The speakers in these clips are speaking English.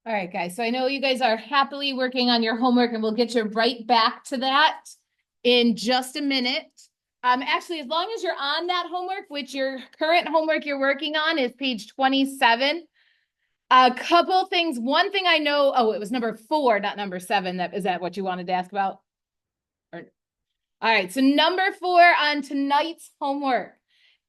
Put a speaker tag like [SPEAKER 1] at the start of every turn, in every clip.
[SPEAKER 1] All right, guys. So I know you guys are happily working on your homework, and we'll get you right back to that in just a minute. Actually, as long as you're on that homework, which your current homework you're working on is page 27. A couple things. One thing I know, oh, it was number 4, not number 7. Is that what you wanted to ask about? All right. So number 4 on tonight's homework.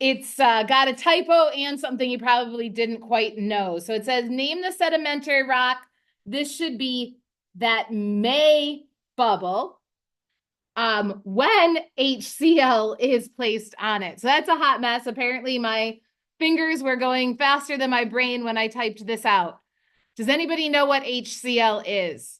[SPEAKER 1] It's got a typo and something you probably didn't quite know. So it says, name the sedimentary rock. This should be that may bubble when HCl is placed on it. So that's a hot mess. Apparently my fingers were going faster than my brain when I typed this out. Does anybody know what HCl is?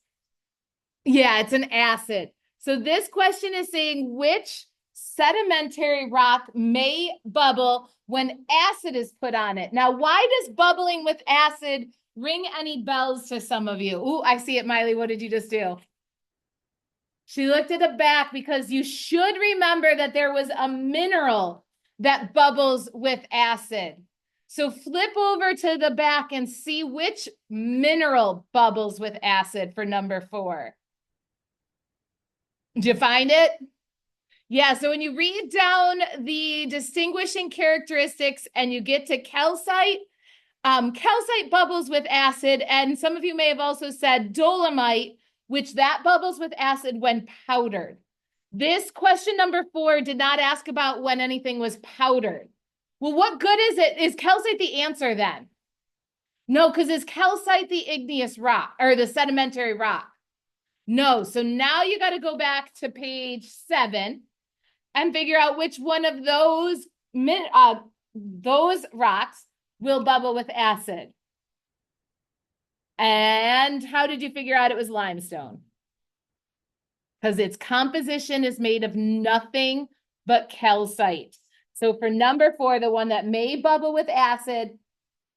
[SPEAKER 1] Yeah, it's an acid. So this question is saying which sedimentary rock may bubble when acid is put on it. Now, why does bubbling with acid ring any bells to some of you? Ooh, I see it, Miley. What did you just do? She looked at the back because you should remember that there was a mineral that bubbles with acid. So flip over to the back and see which mineral bubbles with acid for number 4. Did you find it? Yeah, so when you read down the distinguishing characteristics and you get to calcite, calcite bubbles with acid, and some of you may have also said dolomite, which that bubbles with acid when powdered. This question number 4 did not ask about when anything was powdered. Well, what good is it? Is calcite the answer then? No, because is calcite the igneous rock or the sedimentary rock? No, so now you got to go back to page 7 and figure out which one of those rocks will bubble with acid. And how did you figure out it was limestone? Because its composition is made of nothing but calcite. So for number 4, the one that may bubble with acid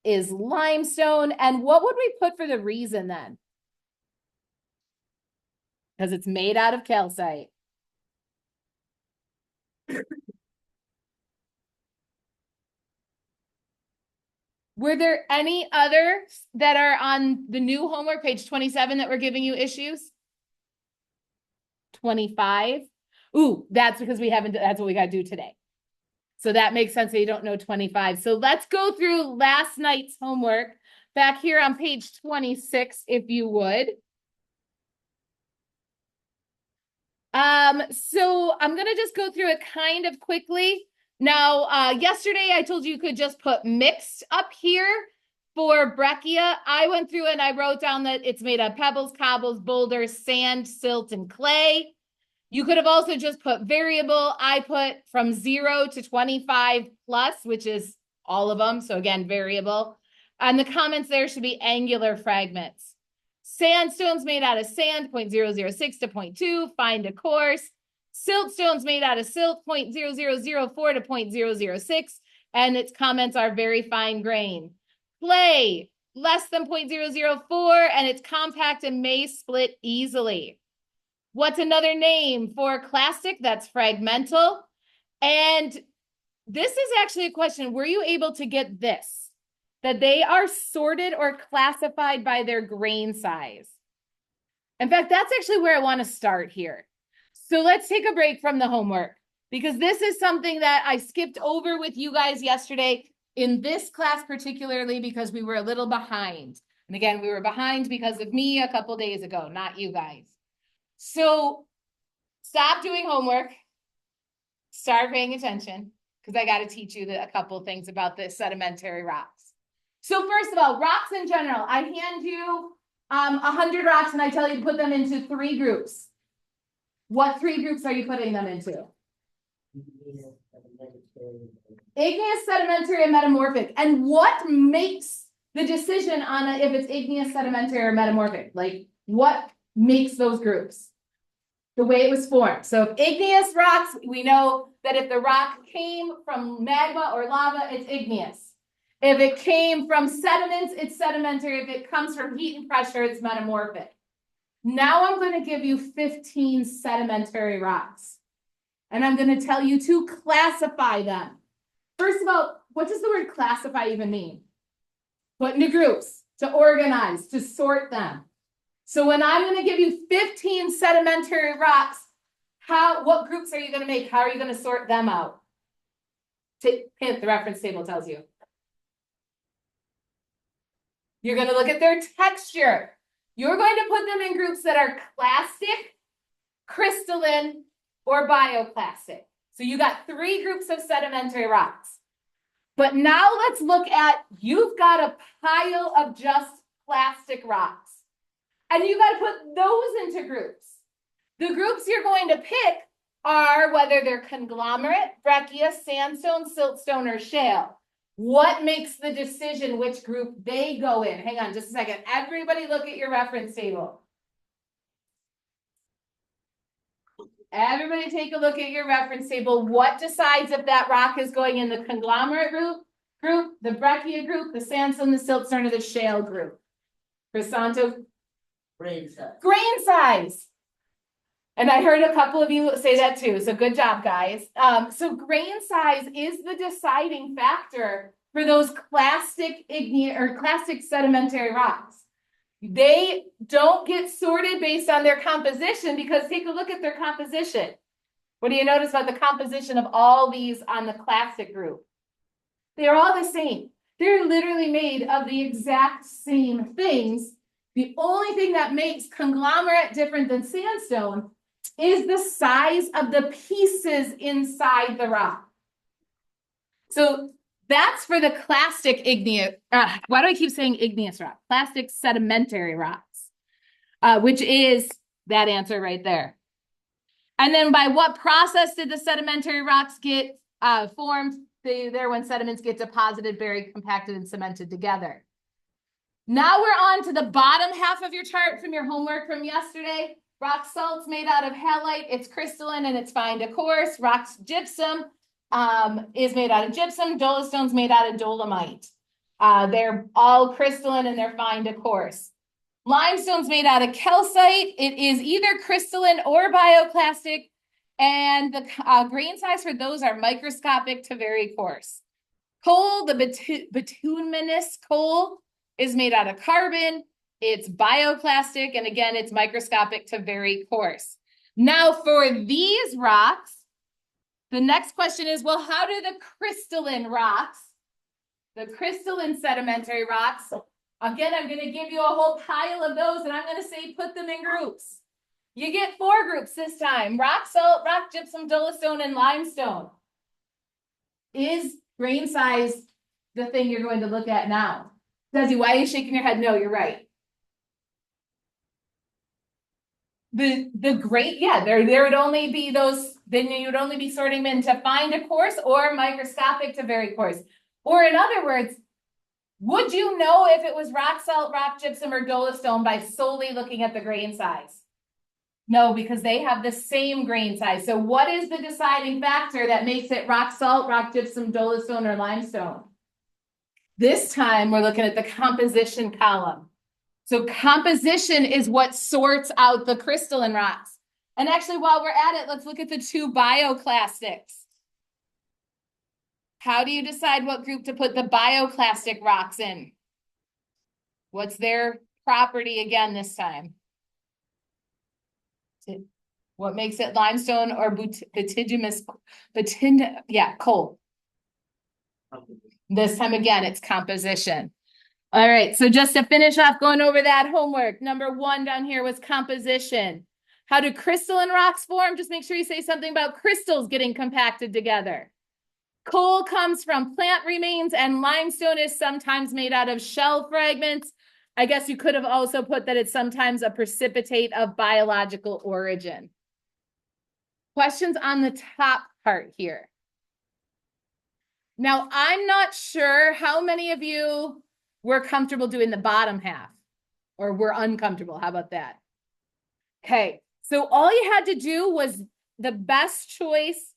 [SPEAKER 1] is limestone. And what would we put for the reason then? Because it's made out of calcite. Were there any others that are on the new homework, page 27, that we're giving you issues? 25? Ooh, that's because that's what we got to do today. So that makes sense that you don't know 25. So let's go through last night's homework back here on page 26, if you would. So I'm going to just go through it kind of quickly. Now, yesterday I told you could just put mixed up here for breccia. I went through and I wrote down that it's made of pebbles, cobbles, boulders, sand, silt, and clay. You could have also just put variable. I put from 0 to 25 plus, which is all of them. So again, variable. And the comments there should be angular fragments. Sandstone's made out of sand, 0.006 to 0.2, find a course. Siltstone's made out of silt, 0.0004 to 0.006, and its comments are very fine grain. Clay, less than 0.004, and it's compact and may split easily. What's another name for clastic? That's fragmental. And this is actually a question. Were you able to get this? That they are sorted or classified by their grain size. In fact, that's actually where I want to start here. So let's take a break from the homework because this is something that I skipped over with you guys yesterday in this class, particularly because we were a little behind. And again, we were behind because of me a couple days ago, not you guys. So stop doing homework, start paying attention because I got to teach you a couple things about the sedimentary rocks. So first of all, rocks in general, I hand you 100 rocks and I tell you to put them into 3 groups. What 3 groups are you putting them into? Igneous, sedimentary, and metamorphic. And what makes the decision on if it's igneous, sedimentary, or metamorphic? Like what makes those groups? The way it was formed. So if igneous rocks, we know that if the rock came from magma or lava, it's igneous. If it came from sediments, it's sedimentary. If it comes from heat and pressure, it's metamorphic. Now I'm going to give you 15 sedimentary rocks. And I'm going to tell you to classify them. First of all, what does the word classify even mean? Put into groups. to organize, to sort them. So when I'm going to give you 15 sedimentary rocks, what groups are you going to make? How are you going to sort them out? Hint, the reference table tells you. You're going to look at their texture. You're going to put them in groups that are clastic, crystalline, or bioclastic. So you got 3 groups of sedimentary rocks. But now let's look at, you've got a pile of just plastic rocks. And you got to put those into groups. The groups you're going to pick are whether they're conglomerate, breccia, sandstone, siltstone, or shale. What makes the decision which group they go in? Hang on just a second. Everybody look at your reference table. Everybody take a look at your reference table. What decides if that rock is going in the conglomerate group, the breccia group, the sandstone, the siltstone, or the shale group? Crisanto?
[SPEAKER 2] Grain size.
[SPEAKER 1] Grain size. And I heard a couple of you say that too. So good job, guys. So grain size is the deciding factor for those clastic igneous or clastic sedimentary rocks. They don't get sorted based on their composition because take a look at their composition. What do you notice about the composition of all these on the classic group? They're all the same. They're literally made of the exact same things. The only thing that makes conglomerate different than sandstone is the size of the pieces inside the rock. So that's for the clastic igneous. Why do I keep saying igneous rock? Plastic sedimentary rocks, which is that answer right there. And then by what process did the sedimentary rocks get formed? They're when sediments get deposited, buried, compacted, and cemented together. Now we're on to the bottom half of your chart from your homework from yesterday. Rock salt's made out of halite. It's crystalline and it's fine to coarse. Rock gypsum is made out of gypsum. Dolostone's made out of dolomite. They're all crystalline and they're fine to coarse. Limestone's made out of calcite. It is either crystalline or bioclastic. And the grain size for those are microscopic to very coarse. Coal, the bituminous coal, is made out of carbon. It's bioclastic, and again, it's microscopic to very coarse. Now for these rocks, the next question is, well, how do the crystalline rocks, the crystalline sedimentary rocks, again, I'm going to give you a whole pile of those, and I'm going to say put them in groups. You get 4 groups this time: rock salt, rock gypsum, dolostone, and limestone. Is grain size the thing you're going to look at now? Desi, why are you shaking your head? No, you're right. The grain, yeah, there would only be those, then you would only be sorting them into fine to coarse or microscopic to very coarse. Or in other words, would you know if it was rock salt, rock gypsum, or dolostone by solely looking at the grain size? No, because they have the same grain size. So what is the deciding factor that makes it rock salt, rock gypsum, dolostone, or limestone? This time we're looking at the composition column. So composition is what sorts out the crystalline rocks. And actually, while we're at it, let's look at the 2 bioclastics. How do you decide what group to put the bioclastic rocks in? What's their property again this time? What makes it limestone or bituminous? Coal. This time again, it's composition. All right, so just to finish off going over that homework, number 1 down here was composition. How do crystalline rocks form? Just make sure you say something about crystals getting compacted together. Coal comes from plant remains, and limestone is sometimes made out of shell fragments. I guess you could have also put that it's sometimes a precipitate of biological origin. Questions on the top part here. Now, I'm not sure how many of you were comfortable doing the bottom half, or were uncomfortable. How about that? Okay, so all you had to do was, the best choice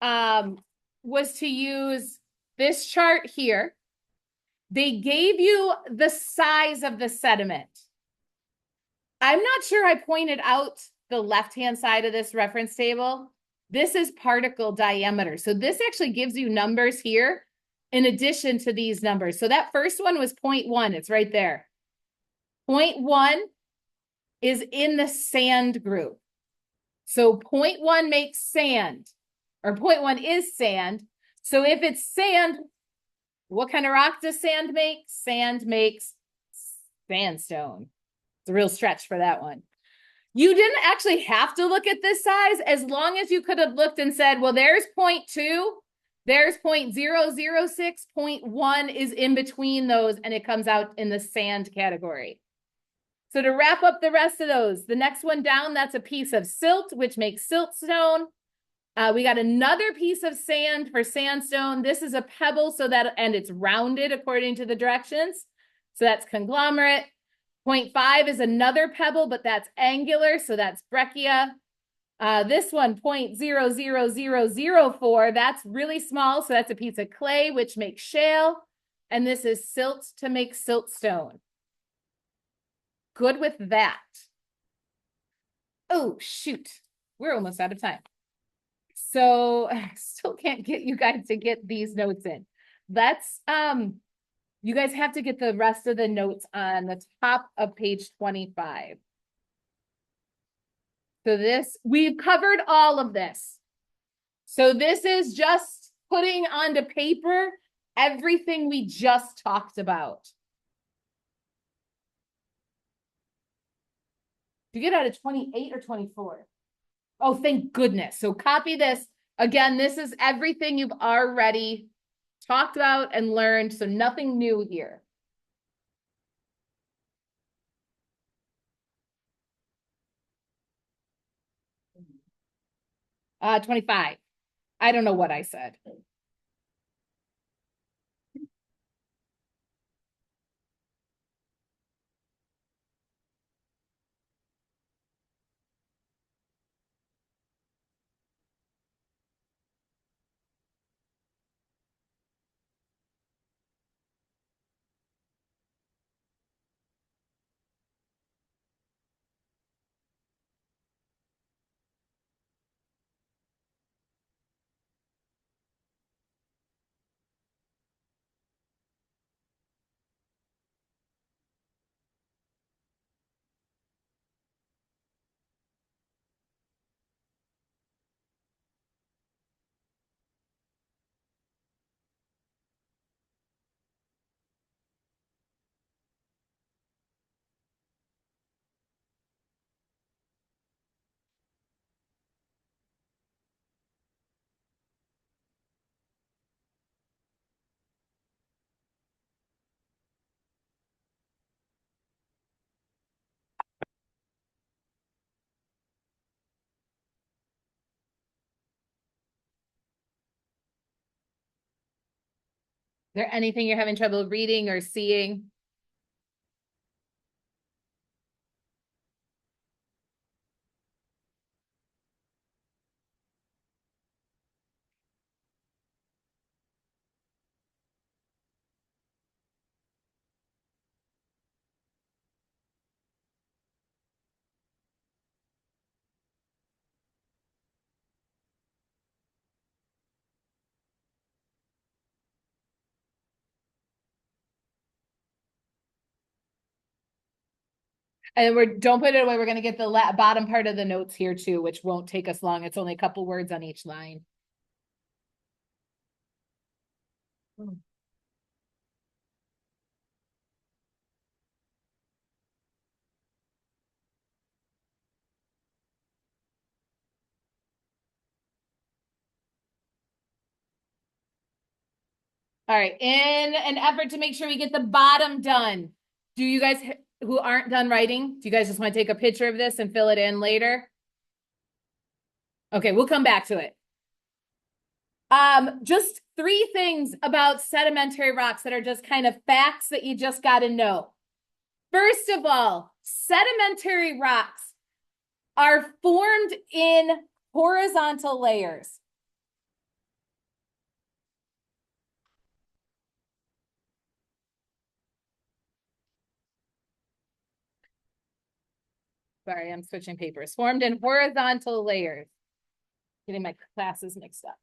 [SPEAKER 1] was to use this chart here. They gave you the size of the sediment. I'm not sure I pointed out the left-hand side of this reference table. This is particle diameter. So this actually gives you numbers here in addition to these numbers. So that first one was 0.1. It's right there. 0.1 is in the sand group. So 0.1 makes sand, or 0.1 is sand. So if it's sand, what kind of rock does sand make? Sand makes sandstone. It's a real stretch for that one. You didn't actually have to look at this size, as long as you could have looked and said, well, there's 0.2, there's 0.006, 0.1 is in between those, and it comes out in the sand category. So to wrap up the rest of those, the next one down, that's a piece of silt, which makes siltstone. We got another piece of sand for sandstone. This is a pebble, and it's rounded according to the directions. So that's conglomerate. 0.5 is another pebble, but that's angular, so that's breccia. This one, 0.00004, that's really small, so that's a piece of clay, which makes shale. And this is silt to make siltstone. Good with that. Oh, shoot. We're almost out of time. So I still can't get you guys to get these notes in. That's, you guys have to get the rest of the notes on the top of page 25. So we've covered all of this. So this is just putting onto paper everything we just talked about. Did you get out of 28 or 24? Oh, thank goodness. So copy this. Again, this is everything you've already talked about and learned, so nothing new here. Uh, 25. I don't know what I said. Is there anything you're having trouble reading or seeing? And don't put it away. We're going to get the bottom part of the notes here too, which won't take us long. It's only a couple words on each line. All right, in an effort to make sure we get the bottom done, do you guys who aren't done writing, do you guys just want to take a picture of this and fill it in later? Okay, we'll come back to it. Just 3 things about sedimentary rocks that are just kind of facts that you just got to know. First of all, sedimentary rocks are formed in horizontal layers. Sorry, I'm switching papers. Formed in horizontal layers. Getting my classes mixed up.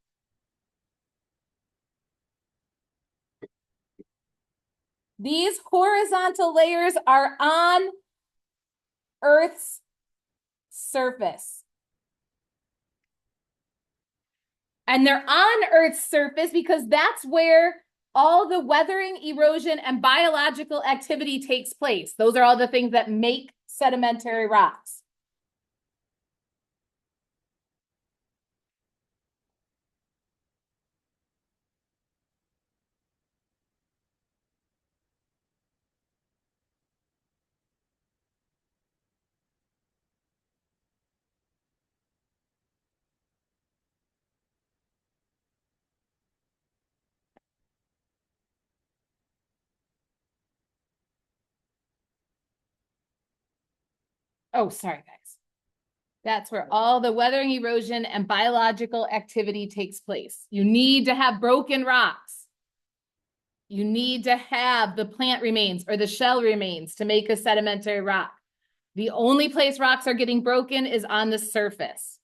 [SPEAKER 1] These horizontal layers are on Earth's surface. And they're on Earth's surface because that's where all the weathering, erosion, and biological activity takes place. Those are all the things that make sedimentary rocks. Oh, sorry, guys. That's where all the weathering, erosion, and biological activity takes place. You need to have broken rocks. You need to have the plant remains or the shell remains to make a sedimentary rock. The only place rocks are getting broken is on the surface.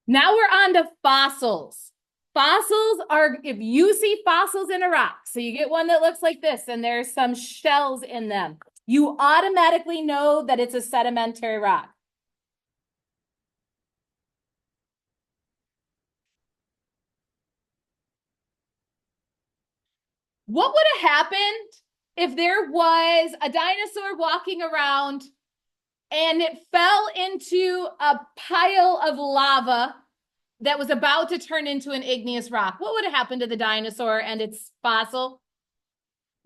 [SPEAKER 1] Now we're on to fossils. Fossils are, if you see fossils in a rock, so you get one that looks like this and there's some shells in them, you automatically know that it's a sedimentary rock. What would have happened if there was a dinosaur walking around and it fell into a pile of lava that was about to turn into an igneous rock? What would have happened to the dinosaur and its fossil?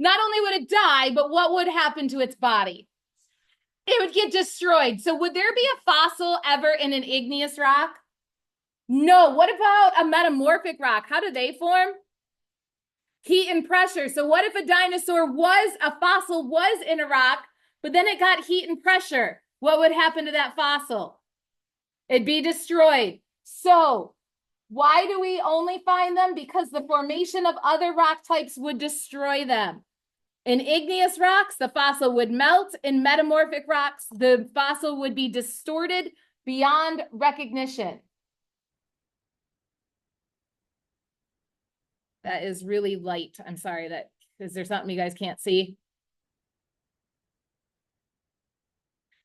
[SPEAKER 1] Not only would it die, but what would happen to its body? It would get destroyed. So would there be a fossil ever in an igneous rock? No. What about a metamorphic rock? How do they form? Heat and pressure. So what if a fossil was in a rock, but then it got heat and pressure? What would happen to that fossil? It'd be destroyed. So why do we only find them? Because the formation of other rock types would destroy them. In igneous rocks, the fossil would melt. In metamorphic rocks, the fossil would be distorted beyond recognition. That is really light. I'm sorry, is there something you guys can't see?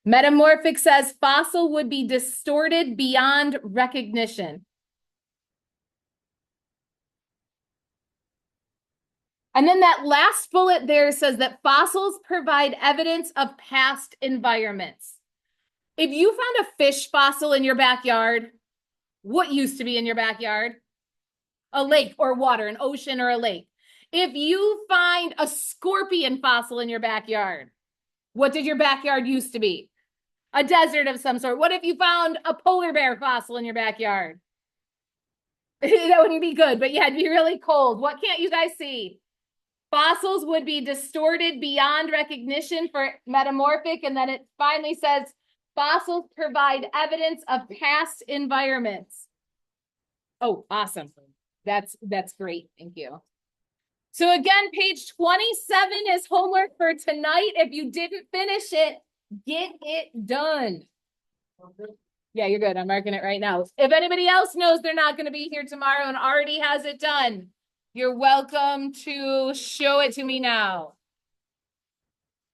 [SPEAKER 1] Metamorphic says fossil would be distorted beyond recognition. And then that last bullet there says that fossils provide evidence of past environments. If you found a fish fossil in your backyard, what used to be in your backyard? A lake or water, an ocean or a lake. If you find a scorpion fossil in your backyard, what did your backyard used to be? A desert of some sort. What if you found a polar bear fossil in your backyard? That wouldn't be good, but yeah, it'd be really cold. What can't you guys see? Fossils would be distorted beyond recognition for metamorphic. And then it finally says fossils provide evidence of past environments. Oh, awesome. That's great. Thank you. So again, page 27 is homework for tonight. If you didn't finish it, get it done. Yeah, you're good. I'm marking it right now. If anybody else knows they're not going to be here tomorrow and already has it done, you're welcome to show it to me now.